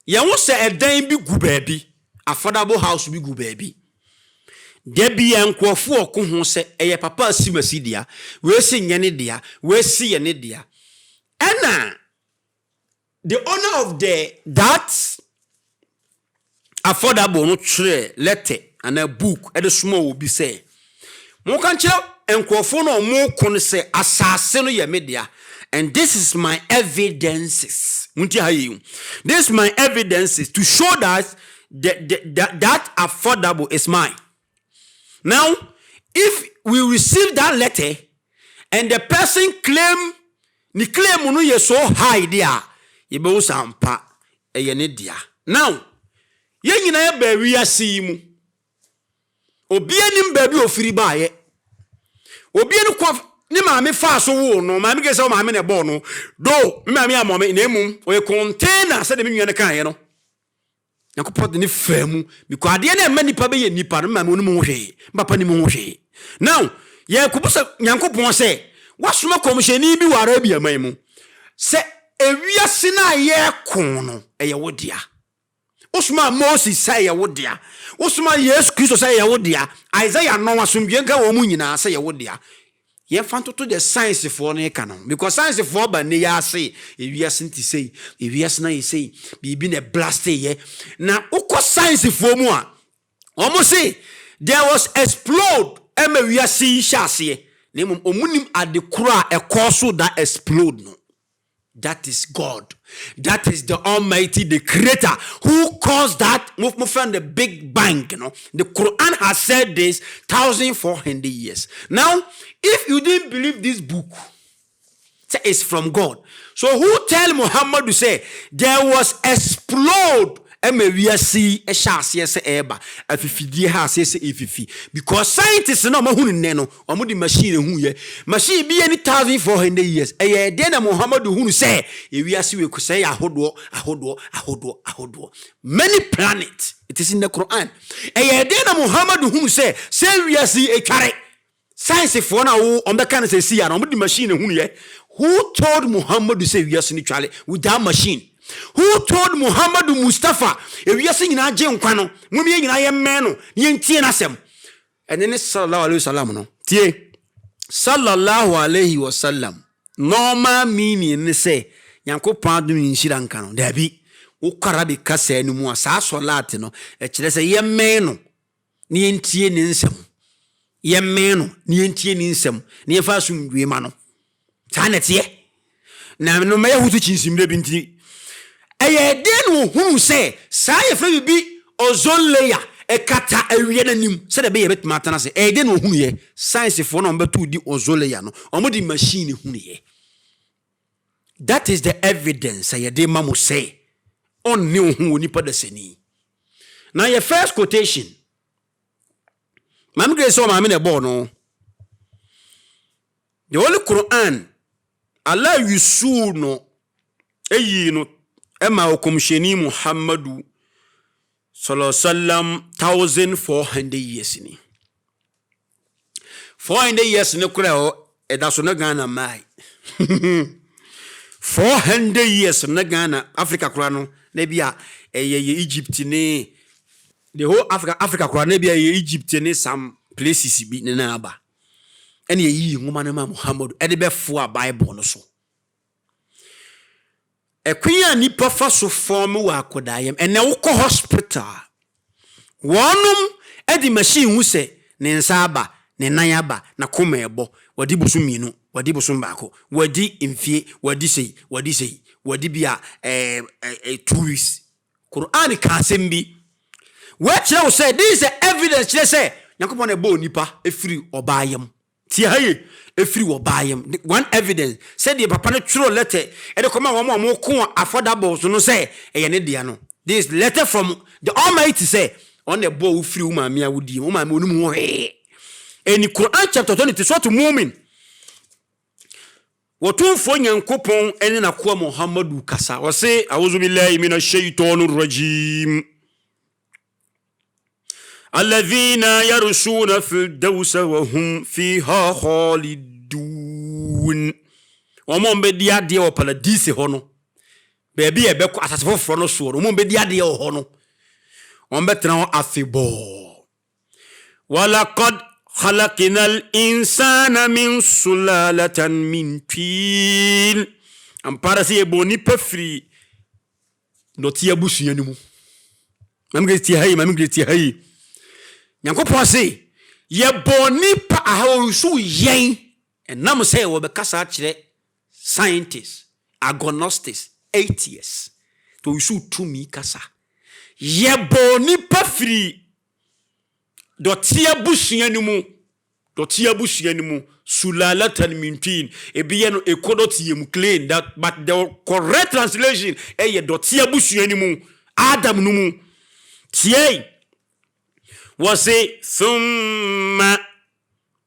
Ya wo se edan bi gu baabi, affordable house bi gu baabi. De bi enkofo oko ho se eye papa asimasi dia, we si nyane dia, we si ye ne dia. Ena the owner of that affordable no tree letter and a book e de small will be say. Mo kan kire enkrofo no mo kon se asase no ye media. And this is my evidences. This is my evidences to show that that affordable is mine. Now, if we receive that letter and the person claim no ye so high there, ye be usampa eye ne dia. Now, ye nyina ye ba wi ase mu. Obi anim ba bi ofiri ba ye. Obi enu kwa ni maame fa so wo no maame ke se o maame ne bo no do maame amome na emum o container se de me nwane kan ye no yakopot ni famu because ade na ema nipa be ye nipa no maame onum hwe papa ni mu hwe. Now ye kubusa nyankopon se wasoma komsheni bi wara bi aman mu se ewiase na ye kon no eye wodia. Osuma Moses say ye wodia. Osuma Yesu Kristo say ye wodia. Isaiah no asomdwe nka wo mu nyina say ye wodia. Ye fanto to the science for no canon because science for ba ne ya say ewiase nti say ewiase na ye say bibi ne blast ye na ukọ science for mu a omo say there was explode ema wiase hyase na omunim adekura ekoso that explode no. That is God. That is the Almighty, the Creator, who caused that movement from the Big Bang. You know, the Quran has said this 1,400 years. Now, if you didn't believe this book, it's from God. So who tell Muhammad to say there was explode? Because scientists no the machine machine be any 1,400 years. Then Muhammad who say we could say many planets. It is in the Quran. Then Muhammad who say we see a carry science for now on the kind of say the machine who told Muhammad to say we are naturally with that machine. Who told Muhammad Mustafa if you are singing a jam quano, Mummy and I am man, yen tienasem. And then it's sallallahu alayhi wasallam no. Tie sallallahu alayhi wasallam. Normal meaning say yanko pardon in Shirankano. There be ukarabi kase no more sa solate no. A chile say ye meno nien tieninsem. Ye meno nien tieninsem. Nien fasum wemano. Tanet ye. Na no me hutu chinsim de binti. Eye den who say say free be ozone layer e kata awie nanim say the be bet matana say eye den who ye science for no betu di ozone layer no omo di machine hu ye. That is the evidence eye den mamu say on ne hu nipa da sani. Now your first quotation Maame Grace Adom maame ne bo no the Holy Quran Allah yusu no eyi no Emma okomsheni Muhammadu sallallahu alaihi wasallam 1,400 years ni 400 years ni kura o edaso na Ghana mai 400 years na Ghana Africa kura no na bia eye Egypt ni the whole Africa kura na bia eye Egypt ni some places bi na aba ene yi nwoma na Muhammadu e de be fo Bible no so. Ekwiya nipa fa so form wa akodayem ene woko hospital wonum edi machine hu se ne nsa aba ne nan aba na koma ebo wadi busu mienu wadi busu mbako wadi imfie wadi sei wadi bia 2 weeks Quran ka sembi we chere say this is the evidence chere say yakopon ebo nipa efiri obayem ti haye efiri obayem one evidence said the papa no true letter e de come am ko affordable so no say e ne dia no this letter from the Almighty say on the bow free maame awudi maame onum ho he eni Quran chapter 20 so to mu'min wotumfo nyankopon ene na ko Muhammadu kasa wo say a'udhu billahi minash shaitanir rajim الذين يرسون في الدوس وهم فيها خالدون ومن بدي ادي او paradise hono bebi ebeko asasefo fro so no mon bedi ade o hono on betena afibo walaqad khalaqnal insana min sulalatan min tin ampara se boni pefri no tie busuanimu mam gesti hay Nyankopon say ye boni pa aho so yen enam say wo be kasa kire scientists agnostics atheists to so tumi kasa ye boni pa firi dotia busua ni mu sulalatan min tin ebiye no ekodoti yem clean that but the correct translation ye dotia busua ni mu Adam no mu kyei wase thumma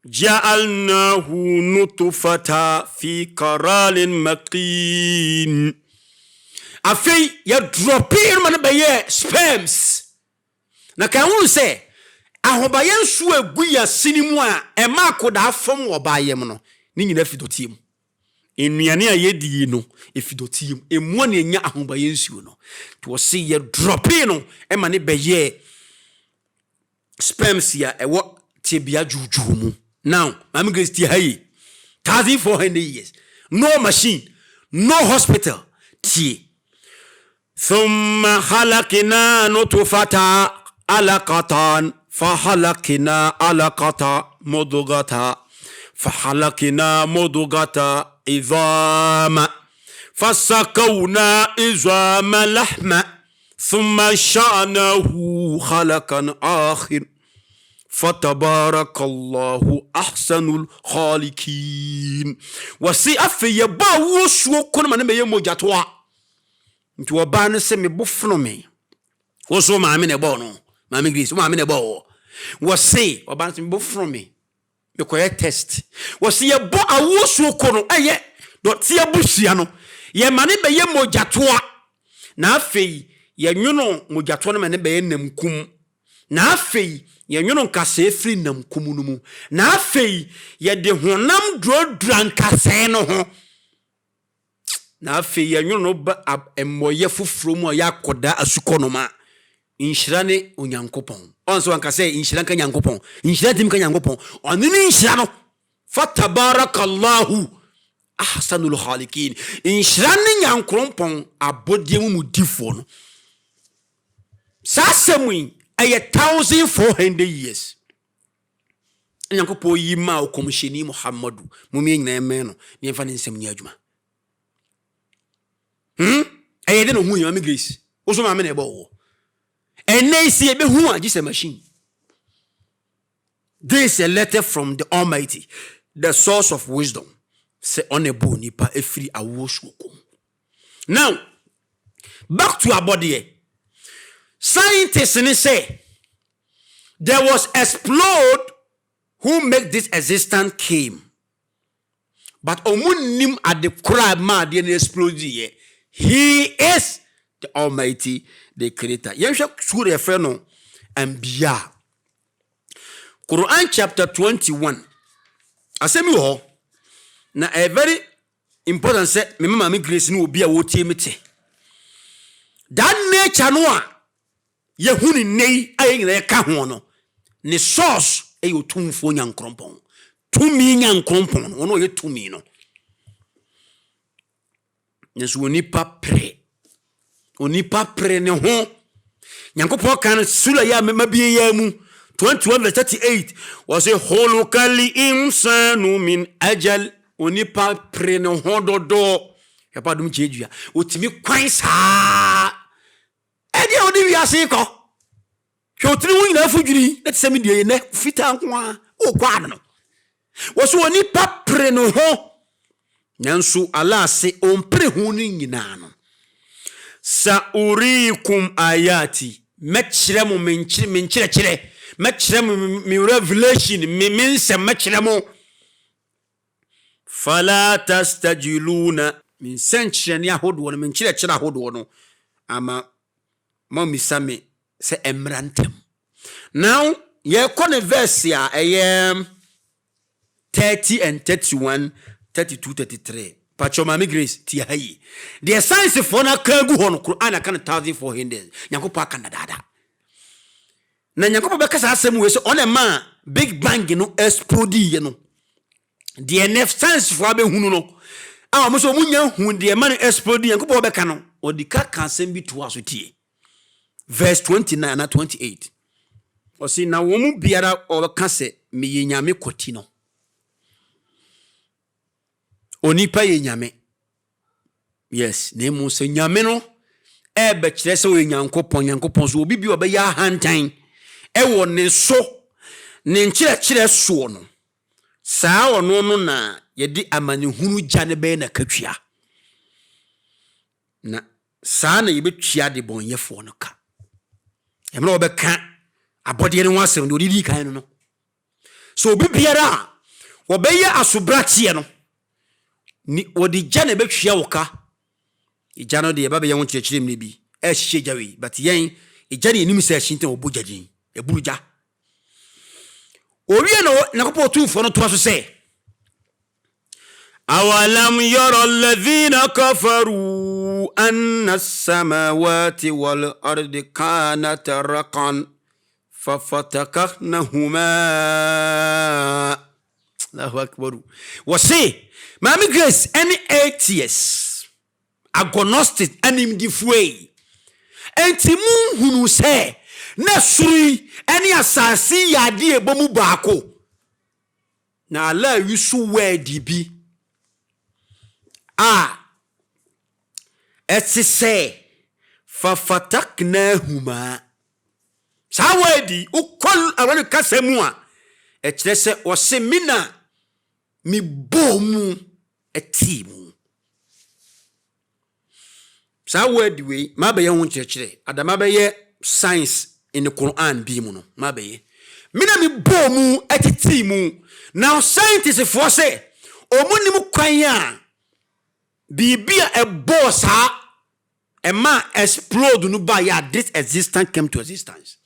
ja'alnahu nutfata fi qaralin makin afei ya dropin man baye sperms na kan hu se ahobaye nso agu ya sinimu a ema akoda afom obayem no ni nyina fidotiem enuane a yedi no efidotiem emu na enya ahobaye nsuo no to se ya dropin no ema ne baye sperms ya ewo tibia juju mu. Now Maame Grace ti hayi 1400 years no machine no hospital ti thumma khalaqna nutfata alaqatan fahalaqna alaqata mudghata fahalaqna mudghata idhama fasakawna izama lahma thumma sha'nahu khalaqan akhir fatabarakallahu ahsanul khaliqin wasi afi ye ba wo suo kono ma ne ye mojato a nti wo ba no se me bofno me wo so maame ne bo no Maame Grace maame ne bo wo se wo ba no se me bofno me koye test wo se ye bo awo suo kono eye do tie busia no ye ma ne be ye mojato a na afi ye nwono mojato no ma ne be ye namkum na afi ye nwono nkase firi namkum no mu na afi ye de honam drodran kase no ho na afi ye nwono ba emmoye fufuro mu ya koda asukonoma inhira ne onyankopon onso ankase inhira kan nyankopon inhira tim kan nyankopon oni ni inhira no fatabarakallahu ahsanul khaliqin inhira ne nyankopon abodie mu difo no sasemui aye 1400 years nyankopon yima okomsheni Muhammadu mumie nyina eme no ne mfa ne nsem ni adwuma aye de no hu Maame Grace oso maame na ebo wo ene si ebe hu a just machine. This is a letter from the Almighty, the source of wisdom. Se onebo nipa efiri awosuokom. Now back to our body. Scientists say there was explode who make this existence came. But omunim at the crab ma the explode ye. He is the Almighty, the Creator. Yemsha sure freno Anbiya. Quran chapter 21. Asemi ho na a very important say me Maame Grace no obi a wotie mete. That nature no a ye huni nei aye nyina ka ho no ne source e yo tumfo nyankrompon. Tumi nyankrompon ono ye tumi no. Yesu onipa pre ne ho nyankopon kan sura ya mabie ya mu 21:38 was a holokali insanu min ajal onipa pre ne ho dodo ya pa dum chejua otimi kwan saa e dia odi wi ase ko hwotiri wo nyina afudwiri na tsemi die ne fita nko a o kwa no was onipa pre ne ho nyansu ala se ompre hu ni nyina no sa urikum ayati mechire mu menchire mechire mu revelation mense mechire mu fala tastajiluna min senchire ni ahodo no menchire ahodo no ama mami same se emrantem. Now ye kone verse ya 30 and 31 32 33 Pacho Maame Grace ti hayi the science for na kagu ho no Quran aka 1400 nyakopa aka dada na nyakopa be kasa asem we so on ma big bang no explode ye no the NF science for be hunu no a mo so munya hu the man explode nyakopa be ka no odika kan asem bi to aso tie verse 29 and 28 Osi na womu biara obeka se me ye nyame kwati no. Onipa ye nyame. Yes, na emu se nyame no be kire se we nyankopon so obi bi obeya hantan wo ne so ne nkire so no. Saa ono no na yedi amanehunu gya ne be na katwia. Na saa na yebetwia de bonyefo no ka. Emre obeka abode ne wasem de odidi kan no. So obi biara obeye asobratie no ni odi gya na betwia wo ka. Ija no de baba ye won kyerkyerem ne bi ehye gyawe but yen ija ne enim se ahinte obogyaden eburuja. Owie no nakopo tumfo no to aso se awalam yara alladhina kafaru anna as-samawati wal ardi kanata raqan fafataknahuma. Allahu akbar. Wasi Maame Grace any atheist agnostic anim diffway enti hunu se na suri any asasi yade ebomu baako na ala wisu word bi etsi se fafataknahuma sa word ukol awani kasemu a ekire se ose mina mi bomu etimu. Sa word we mabe ye won kyerkyere adama be ye science in the Quran bi mu no mabe ye mina mi bomu etitimu. Now scientists for say omunim kwan a bibia e bossa e ma explode no ba ya this existence came to existence.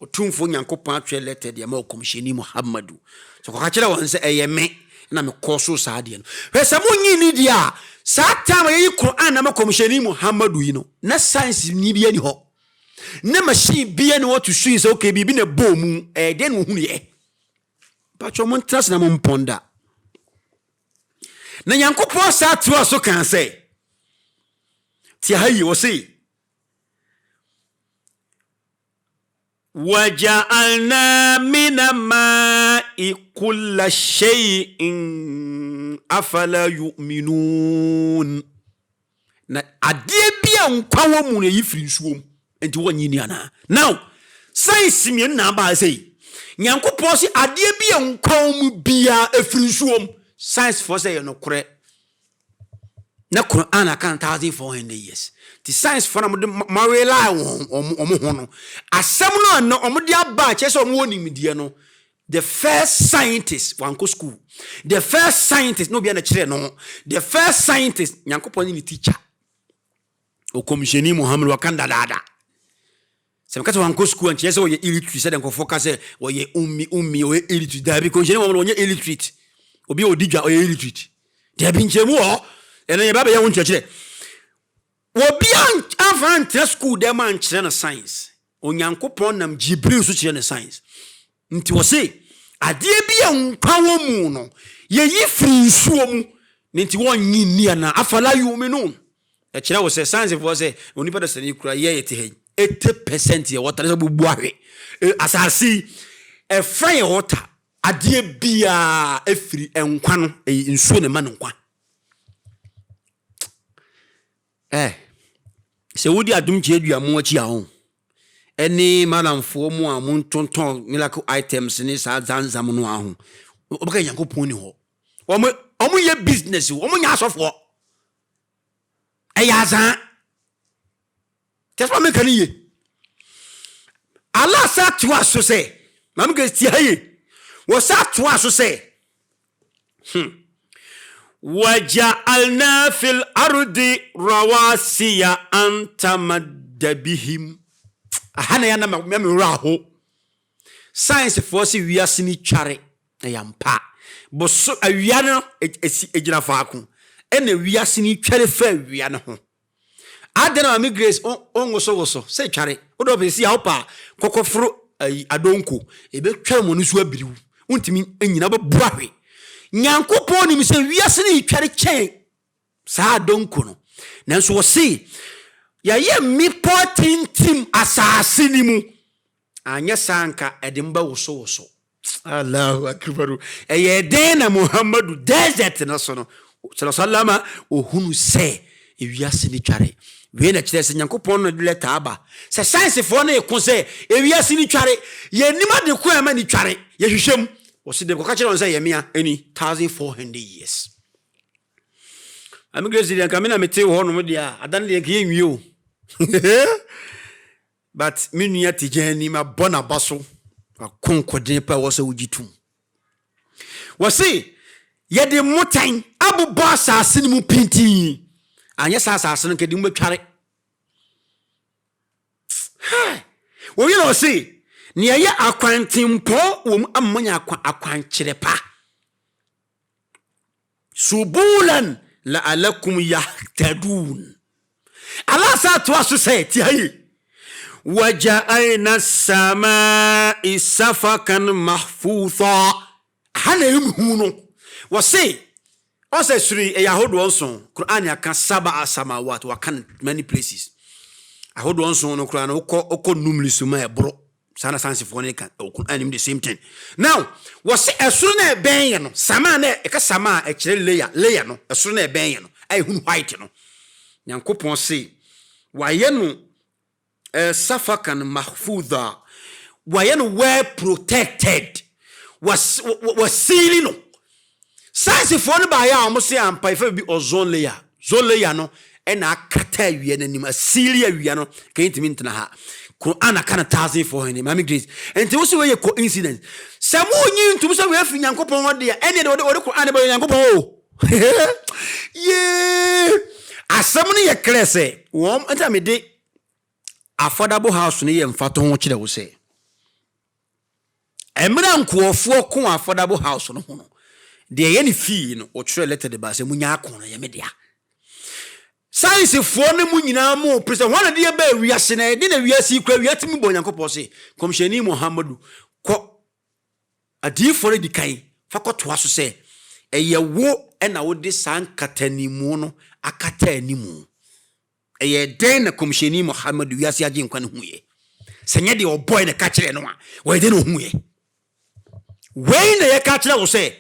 Otumfo nyankopon atwe letter de ma okomsheni Muhammadu so ko ka kire won se eye me na me koso saade no hwesa munyi ni dia sa time yi Quran na ma komsheni Muhammadu yi no na science ni bia ni ho na machine bia ni what to see so okay bibi na bomu den wo hunu ye pacho mon trust na mon ponda na nyankopon sa tuwa so kan say ti hayi wo say waja'alna minama'i kulla shay'in afala yu'minun. Na adie bia nkwa wo mu na yifiri nsuom enti wonyi ni ana. Now science mi na ba say nyankopon si adie bia nkwa wo mu bia efiri nsuom science for say no kore na Quran aka 1400 years. The science for na marela omo ho no asem no na omo de aba che so omo woni midie no. The first scientist wanko school, the first scientist no bia na kire no, the first scientist nyankopon ni teacher o komisheni Muhammad wakanda dada se mkata wanko school anche se o ye illiterate se den ko focus se o ye ummi o ye illiterate da bi komisheni Muhammad o ye illiterate obi odidwa o ye illiterate de bi nchemu o ene ye baba ye won kire obi an school dem an kire na science onyankopon nam Jibril so kire na science nti wo se adie bia nkwawo mu no ye yifiri nsuo mu nti wonyi ni ana afala yuminun e kire wo se science for say onipa da sani kura ye yete he 80% ye water so bubu ahwe asasi e fry water adie bia efiri enkwa no nsuo ne ma no nkwa se wodi adum che adua mo achi ahon eni madamfo mu a mo tonton miracle items ni sa zanzam no ahon obaka yankopon ni ho omo ye business omo nya asofo yazan teswa me kaniye Allah sa to aso say mam ga ti haye wo sa to aso say waja'alna fil ardi rawasiya an tamadda bihim. Ahana ya na me raho science for si wiase ni tware na yampa boso awia no ejina faako ena wiase ni tware fa awia no ho adena Maame Grace ongoso se tware odo be si ahopa kokofro adonko ebe tware mo no so abiriwu untimi enyina ba buahwe nyankopon ni mi se wiase ni tware chen sa adonko no nanso wo si ya ye mi potintim asase ni mu anya sanka edimba woso Allahu akbar eye den na Muhammadu desert na so no sallallahu ohunu se ewiase ni tware we na kire se Nyankopɔn no de leta aba se science fo na ekun se ewiase ni tware ye nima de ko ama ni tware ye hwehwem wo se de ko ka kire on se ye mea any 1400 years Grace Adom kamina mete ho no dia adan de ke yenwie o but minua tijani ma bona baso akonkode pa wo se wugitum wo se ye de motan abubo asase ni mu pinti anya asase no kedi mu betware wo ye no se ne ye akwantimpo wo amanya akwankyere pa subulan la'alakum yahtadun Allah sa to society hayi وجعلنا السماء سفكا محفوظا هنهم هونو وسي also suri yahodo onson Quran yaka saba samawat wakan many places ahodo onson no Quran oko numlis ma ebro sana sanse fone kan Quran the same thing now wase esuru na ben ye no sama na eka sama e kire layer no esuru na ben ye no ai hunu white no Nyankopon se waye no safakan mahfudha wayen well protected was sealing no science for no ba ya omo se ampa ifa bi ozone layer no e na akata awie nanim asili awie no kan timi ntena ha Quran aka na 1400 Maame Grace enti wo se we coincidence samu nyi ntum se we afi Nyankopon wo de ene de wo de Quran ba Nyankopon o ye asam no ye krese wo enta me de affordable house ne ye mfato ho kire wo se emra nkoofo ko affordable house no ho no de ye ne fee no o kire letter de ba se munya akon ye me dia science fo ne mu nyina mo prese wana de ba wiase na de na wiase kura wiatimi bo Nyankopon se komsheni Muhammadu ko adi for di kai fakoto aso se eye wo na wo de sankatanimu no akata animu eye den na komsheni Muhammadu wiase age nkwa ne huye senye de oboy ne ka kire no a we de no huye we na ye ka kire wo se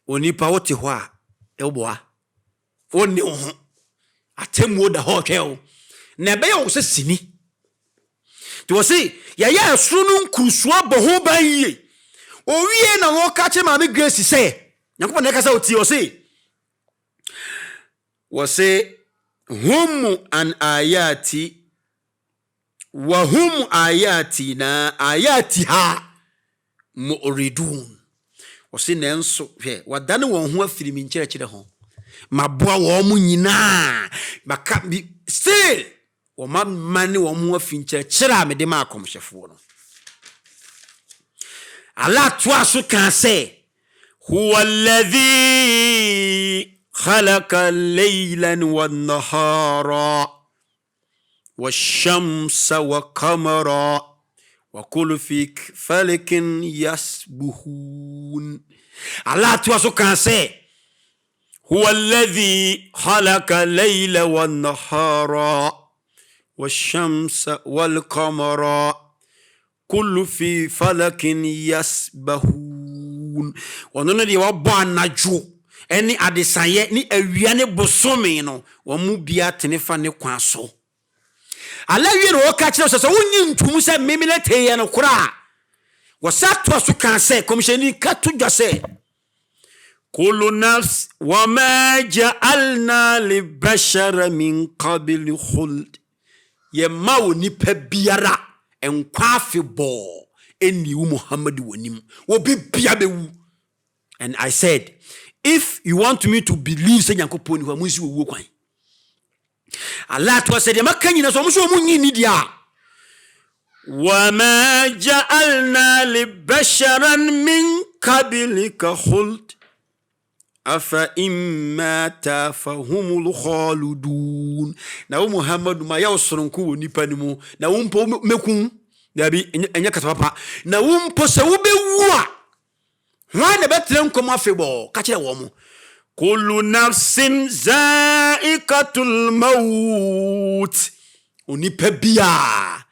onipa wote ho a eboa oni ho atemu da ho hweo na be yo se sini to se ya ya sunu nkuruso aboho ban yie owie na wo ka kire Maame Grace se Nyankopon na ka sa oti o se wo se hum an ayati wa hum ayatina ayatiha mu'ridun wose nenso hwe wadane won ho afiri mi nkyerɛkyerɛ ho maboa wo mu nyina maka bi still wo mane wo mu afiri nkyerɛkyerɛ a mede ma akomhyɛfo no Allah to aso kan sɛ huwa alladhi خلق الليلا والنهار والشمس والقمر وكل في فلك يسبحون الله تواسو كان سي هو الذي خلق الليل والنهار والشمس والقمر كل في فلك يسبحون ونن دي وبا نجو eni adesaye ni awia ne bosome no wo mu bia tenefa ne kwaso ala wie no ka kire so wonyi ntum se memilete ye no kura wo sato so kan se komisheni katu dwase kullu nafs wa ma ja'alna li bashara min qabli khuld ye mawo nipa biara enkwafe bo eni wu Muhammad wonim wo bibia bewu and I said if you want me to believe say Nyankopon wa munsi wo kwan Allah to say de makanyina so muso munyi ni dia wa ma ja'alna li basharan min qablika khuld afa imma tafahumul khaludun na Muhammad ma ya osronko woni panimu na wumpo mekun dabi enya katapapa na wumpo se wo bewu a wana betre nkom afebo ka kire wo mo kullu nafsin za'iqatul maut onipa bia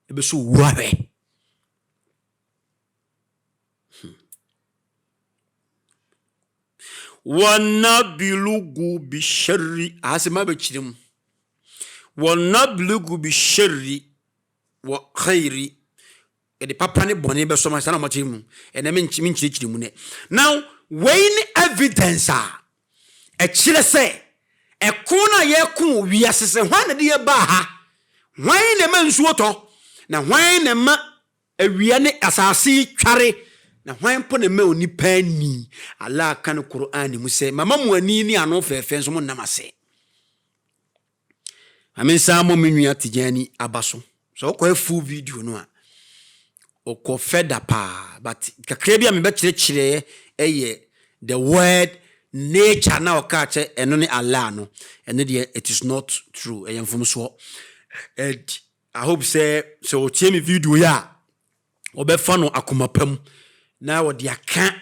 ebeso wuawe wanabilugu bisharri asema bechirim wanabilugu bisharri wa khairi ede papa ne bone be so ma sana machirim ene minchiri mu ne. Now when evidence e chire se e kuna ye ku wiase se hwan na de ba ha hwan na ma nsuo to na hwan na ma awia ne asase tware na hwan po na ma onipa ni ala kan Qur'an mu se mama mu ani ni ano fefe nso mo namase amen samo menua tijani abaso so ko full video no a oko feda pa but kakra bia me be kire eye the word nature na okache eno ne Allah no eno de it is not true eyamfom so. And I hope say so tie me video ya obefa no akomapam na wo de aka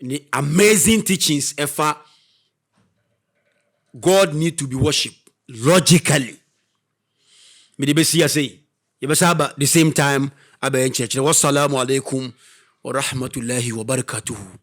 ni amazing teachings efa God need to be worshipped logically. Me de be see say ye be saba the same time aba en church. Wassalamu alaikum wa rahmatullahi wa barakatuh.